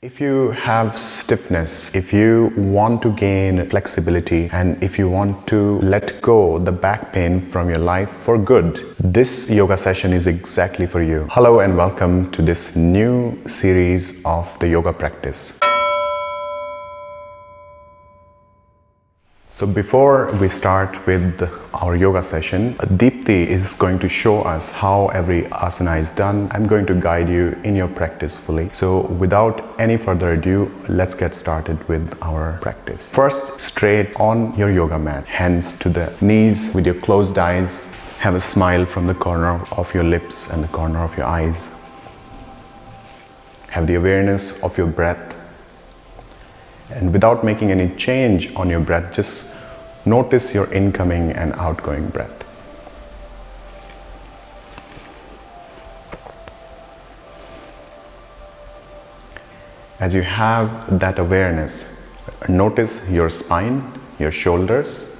If you have stiffness, if you want to gain flexibility, and if you want to let go the back pain from your life for good, this yoga session is exactly for you. Hello and welcome to this new series of the yoga practice. So before we start with our yoga session, Deepti is going to show us how every asana is done. I'm going to guide you in your practice fully. So without any further ado, let's get started with our practice. First, straight on your yoga mat, hands to the knees with your closed eyes. Have a smile from the corner of your lips and the corner of your eyes. Have the awareness of your breath. And without making any change on your breath, just notice your incoming and outgoing breath. As you have that awareness, notice your spine, your shoulders,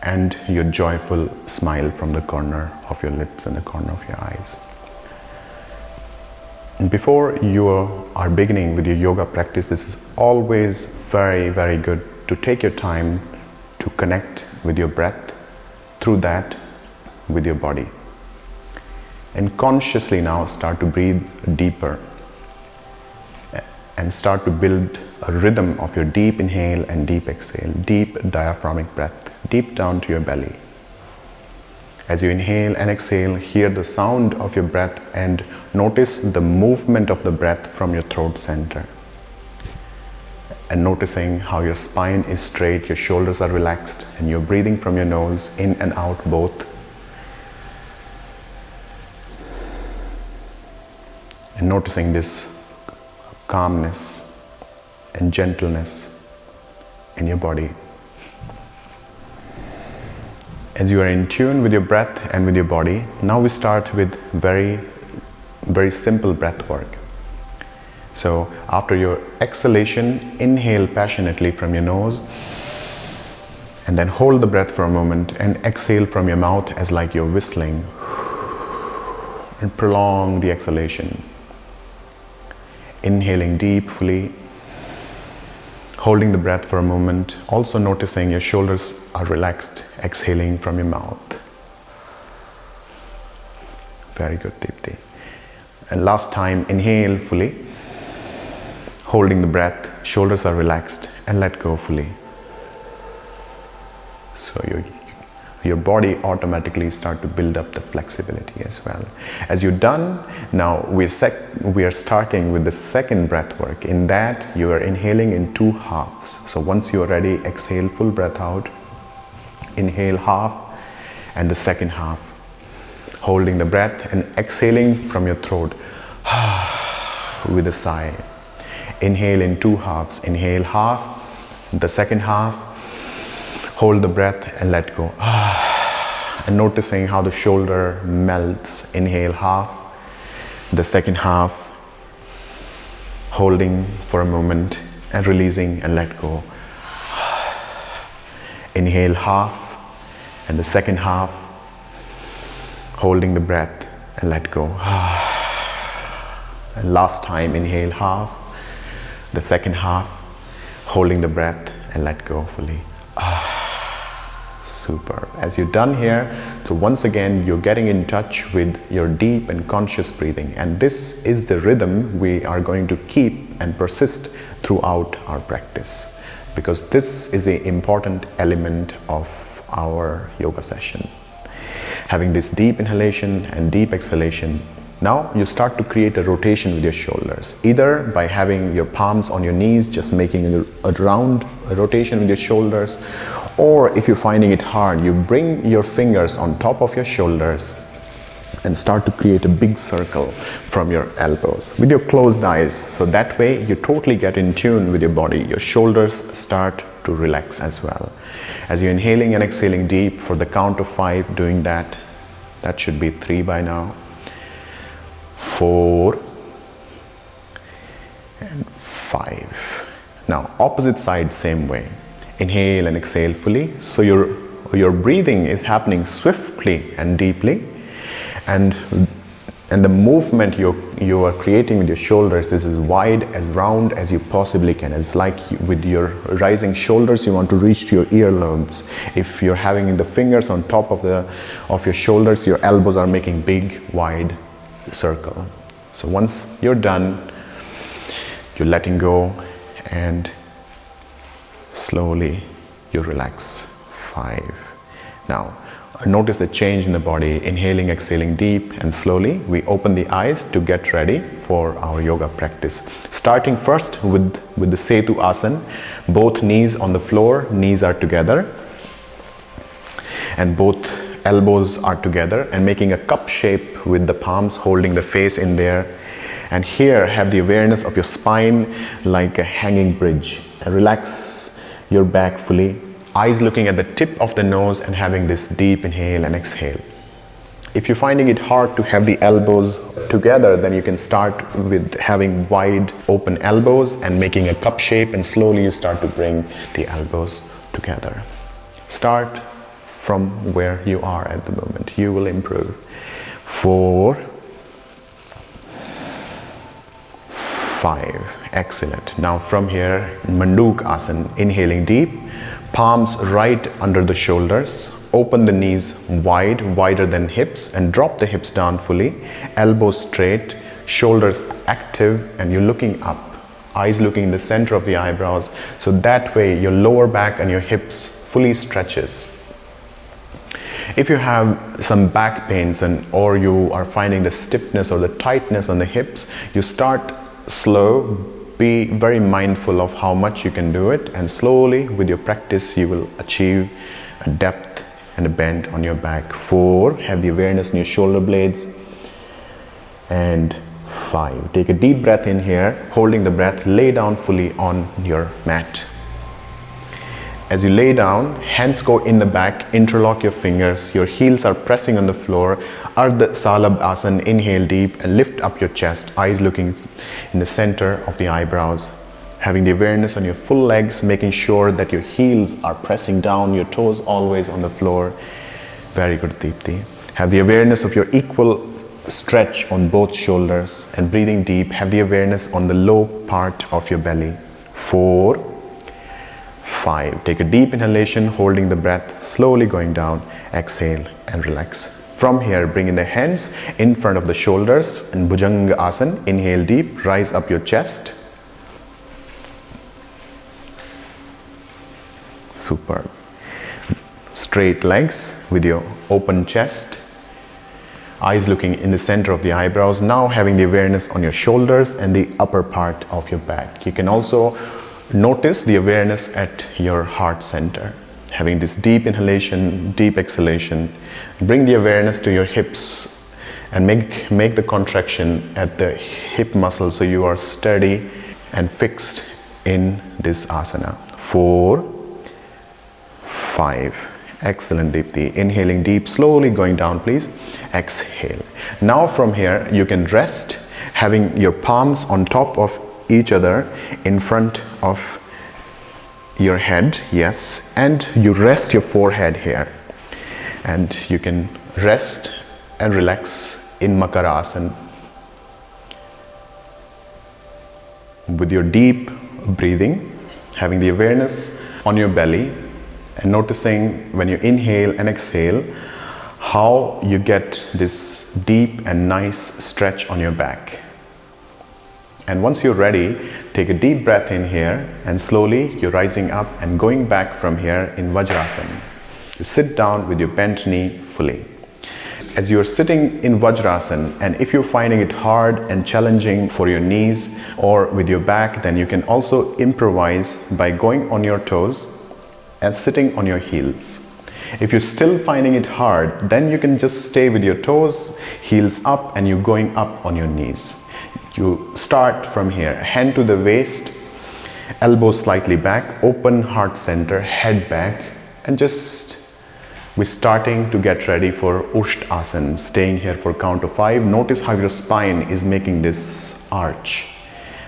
and your joyful smile from the corner of your lips and the corner of your eyes. Before you are beginning with your yoga practice, this is always very good to take your time to connect with your breath, through that with your body. And consciously now start to breathe deeper and start to build a rhythm of your deep inhale and deep exhale, deep diaphragmatic breath, deep down to your belly. As you inhale and exhale, hear the sound of your breath and notice the movement of the breath from your throat center. And noticing how your spine is straight, your shoulders are relaxed, and you're breathing from your nose in and out both. And noticing this calmness and gentleness in your body. As you are in tune with your breath and with your body, now we start with very simple breath work. So after your exhalation, inhale passionately from your nose and then hold the breath for a moment and exhale from your mouth as like you're whistling, and prolong the exhalation. Inhaling deeply, holding the breath for a moment, also noticing your shoulders are relaxed, exhaling from your mouth. Very good, Deepti. And last time, inhale fully, holding the breath, shoulders are relaxed, and let go fully. So your body automatically start to build up the flexibility as well. As you're done, now we are starting with the second breath work. In that, you are inhaling in two halves. So once you are ready, exhale full breath out, inhale half, and the second half. Holding the breath and exhaling from your throat with a sigh. Inhale in two halves. Inhale half, the second half. Hold the breath and let go. And noticing how the shoulder melts. Inhale half, the second half. Holding for a moment and releasing and let go. Inhale half and the second half. Holding the breath and let go. And last time, inhale half, the second half. Holding the breath and let go fully. Super. As you're done here, so once again you're getting in touch with your deep and conscious breathing, and this is the rhythm we are going to keep and persist throughout our practice, because this is an important element of our yoga session. Having this deep inhalation and deep exhalation, now you start to create a rotation with your shoulders, either by having your palms on your knees, just making a round rotation with your shoulders, or if you're finding it hard, you bring your fingers on top of your shoulders and start to create a big circle from your elbows with your closed eyes. So that way you totally get in tune with your body. Your shoulders start to relax as well. As you're inhaling and exhaling deep, for the count of 5, doing that should be 3 by now. 4 and 5. Now opposite side, same way. Inhale and exhale fully. So your breathing is happening swiftly and deeply, and And the movement you are creating with your shoulders is as wide, as round as you possibly can. It's like with your rising shoulders, you want to reach to your earlobes. If you're having the fingers on top of your shoulders, your elbows are making big, wide circle. So once you're done, you're letting go and slowly you relax. 5. Now, notice the change in the body, inhaling, exhaling deep and slowly. We open the eyes to get ready for our yoga practice. Starting first with the Sethu Asana, both knees on the floor, knees are together and both elbows are together and making a cup shape with the palms holding the face in there. And here have the awareness of your spine like a hanging bridge. And relax your back fully. Eyes looking at the tip of the nose and having this deep inhale and exhale. If you're finding it hard to have the elbows together, then you can start with having wide open elbows and making a cup shape, and slowly you start to bring the elbows together. Start from where you are at the moment. You will improve. 4, 5. Excellent. Now from here, Manoyogi, inhaling deep. Palms right under the shoulders, open the knees wide, wider than hips, and drop the hips down fully, elbows straight, shoulders active, and you're looking up, eyes looking in the center of the eyebrows, so that way your lower back and your hips fully stretches. If you have some back pains or you are finding the stiffness or the tightness on the hips, you start slow. Be very mindful of how much you can do it, and slowly with your practice you will achieve a depth and a bend on your back. 4, have the awareness in your shoulder blades. And 5, take a deep breath in here, holding the breath, lay down fully on your mat. As you lay down, hands go in the back, interlock your fingers, your heels are pressing on the floor. Ardha Salabh Asana, inhale deep and lift up your chest, eyes looking in the center of the eyebrows. Having the awareness on your full legs, making sure that your heels are pressing down, your toes always on the floor. Very good, Deepti. Have the awareness of your equal stretch on both shoulders, and breathing deep, have the awareness on the low part of your belly. 4, 5. Take a deep inhalation, holding the breath, slowly going down, exhale and relax. From here, bring in the hands in front of the shoulders and Bhujanga Asana. Inhale deep, rise up your chest. Superb. Straight legs with your open chest. Eyes looking in the center of the eyebrows. Now having the awareness on your shoulders and the upper part of your back. You can also notice the awareness at your heart center. Having this deep inhalation, deep exhalation. Bring the awareness to your hips and make the contraction at the hip muscle so you are steady and fixed in this asana. 4, 5. Excellent, Deepti. Inhaling deep, slowly going down, please. Exhale. Now from here, you can rest, having your palms on top of each other in front of your head, yes, and you rest your forehead here, and you can rest and relax in Makarasana with your deep breathing, having the awareness on your belly and noticing when you inhale and exhale how you get this deep and nice stretch on your back. And once you're ready, take a deep breath in here, and slowly you're rising up and going back from here in Vajrasana. You sit down with your bent knee fully. As you're sitting in Vajrasana, and if you're finding it hard and challenging for your knees or with your back, then you can also improvise by going on your toes and sitting on your heels. If you're still finding it hard, then you can just stay with your toes, heels up, and you're going up on your knees. You start from here, hand to the waist, elbows slightly back, open heart center, head back, and we're starting to get ready for Asana, staying here for count of 5. Notice how your spine is making this arch.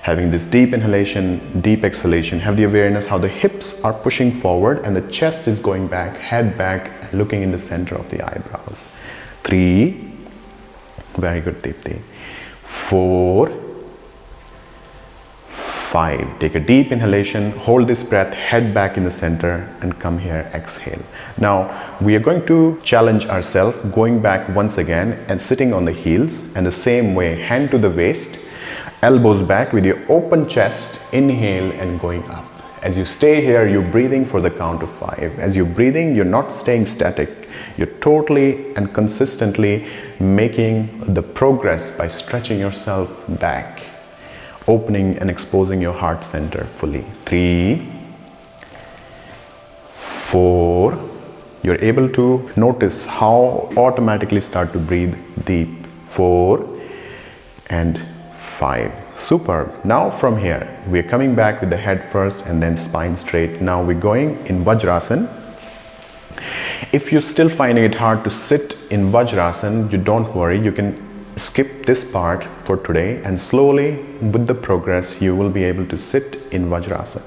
Having this deep inhalation, deep exhalation, have the awareness how the hips are pushing forward and the chest is going back, head back, looking in the center of the eyebrows. 3, Very good, Deepti. 4, 5. Take a deep inhalation, hold this breath, head back in the center and come here, exhale. Now we are going to challenge ourselves, going back once again and sitting on the heels, and the same way, hand to the waist, elbows back with your open chest, inhale and going up. As you stay here, you're breathing for the count of 5. As you're breathing, you're not staying static. You're totally and consistently making the progress by stretching yourself back, opening and exposing your heart center fully. 3, 4. You're able to notice how automatically start to breathe deep. 4 and 5. Superb. Now from here, we're coming back with the head first and then spine straight. Now we're going in Vajrasana. If you're still finding it hard to sit in Vajrasana, you don't worry. You can skip this part for today, and slowly with the progress you will be able to sit in Vajrasana.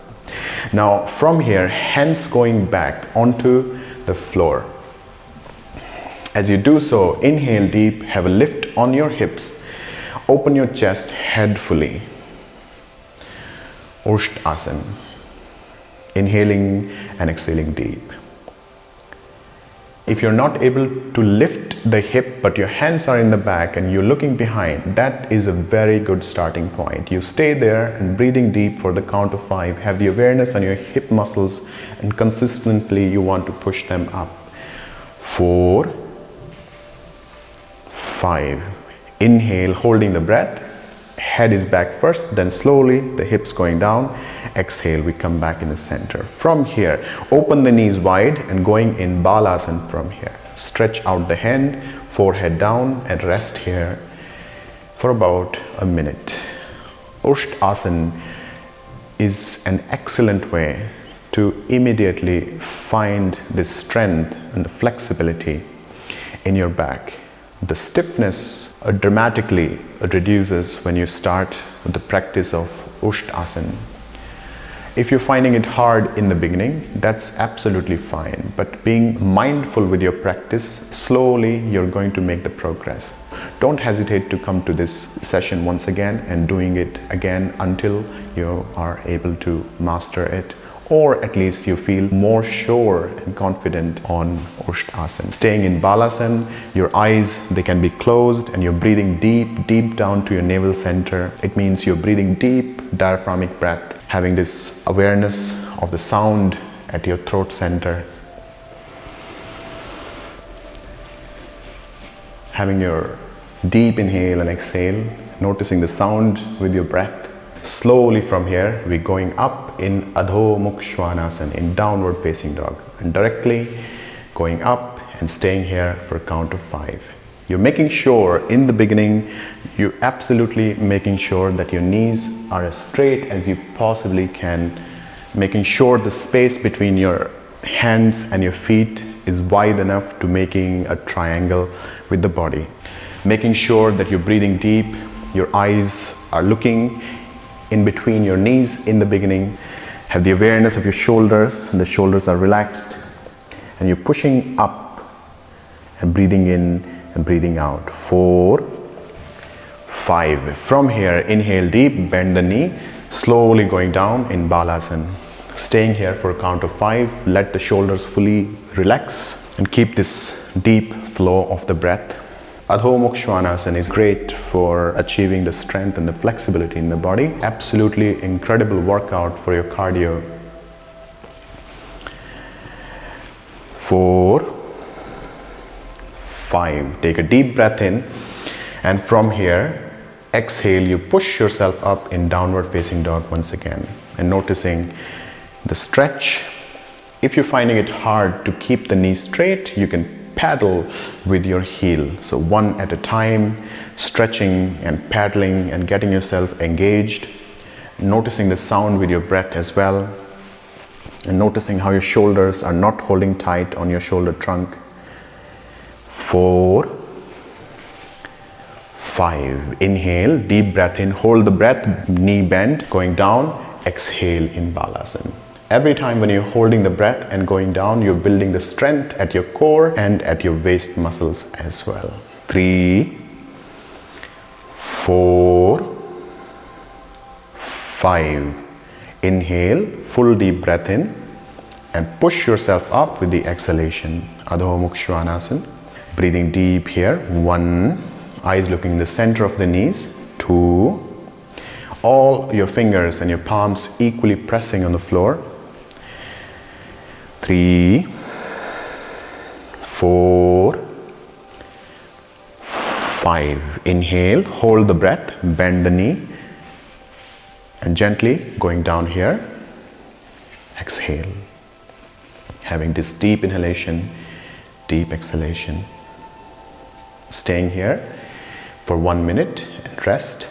Now from here, hands going back onto the floor. As you do so, inhale deep, have a lift on your hips, open your chest, head fully. Asana. Inhaling and exhaling deep. If you're not able to lift the hip but your hands are in the back and you're looking behind, that is a very good starting point. You stay there and breathing deep for the count of 5. Have the awareness on your hip muscles and consistently you want to push them up. 4, 5. Inhale, holding the breath. Head is back first, then slowly the hips going down. Exhale, we come back in the center. From here, open the knees wide and going in Balasana from here. Stretch out the hand, forehead down and rest here for about a minute. Asana is an excellent way to immediately find this strength and the flexibility in your back. The stiffness dramatically reduces when you start the practice of Asana. If you're finding it hard in the beginning, that's absolutely fine. But being mindful with your practice, slowly you're going to make the progress. Don't hesitate to come to this session once again and doing it again until you are able to master it, or at least you feel more sure and confident on Asana. Staying in Balasana, your eyes, they can be closed and you're breathing deep, deep down to your navel center. It means you're breathing deep, diaphragmic breath, having this awareness of the sound at your throat center. Having your deep inhale and exhale, noticing the sound with your breath. Slowly from here, we're going up in Adho Mukha Svanasana, in downward facing dog, and directly going up and staying here for a count of 5. You're making sure in the beginning, you're absolutely making sure that your knees are as straight as you possibly can, making sure the space between your hands and your feet is wide enough to making a triangle with the body. Making sure that you're breathing deep, your eyes are looking in between your knees in the beginning. Have the awareness of your shoulders, and the shoulders are relaxed, and you're pushing up and breathing in and breathing out. 4, 5. From here, inhale deep, bend the knee, slowly going down in Balasana. Staying here for a count of 5. Let the shoulders fully relax and keep this deep flow of the breath. Adho Mukha Svanasana is great for achieving the strength and the flexibility in the body. Absolutely incredible workout for your cardio. 4, 5. Take a deep breath in, and from here, exhale, you push yourself up in downward facing dog once again, and noticing the stretch. If you're finding it hard to keep the knee straight, you can paddle with your heel. So one at a time, stretching and paddling and getting yourself engaged, noticing the sound with your breath as well, and noticing how your shoulders are not holding tight on your shoulder trunk. 4, 5. Inhale, deep breath in, hold the breath, knee bent, going down, exhale in Balasana. Every time when you're holding the breath and going down, you're building the strength at your core and at your waist muscles as well. 3, 4, 5. Inhale, full deep breath in and push yourself up with the exhalation. Adho Mukha Svanasana. Breathing deep here. 1. Eyes looking in the center of the knees. 2. All your fingers and your palms equally pressing on the floor. 3, 4, 5. Inhale, hold the breath, bend the knee and gently going down here. Exhale. Having this deep inhalation, deep exhalation. Staying here for 1 minute and rest.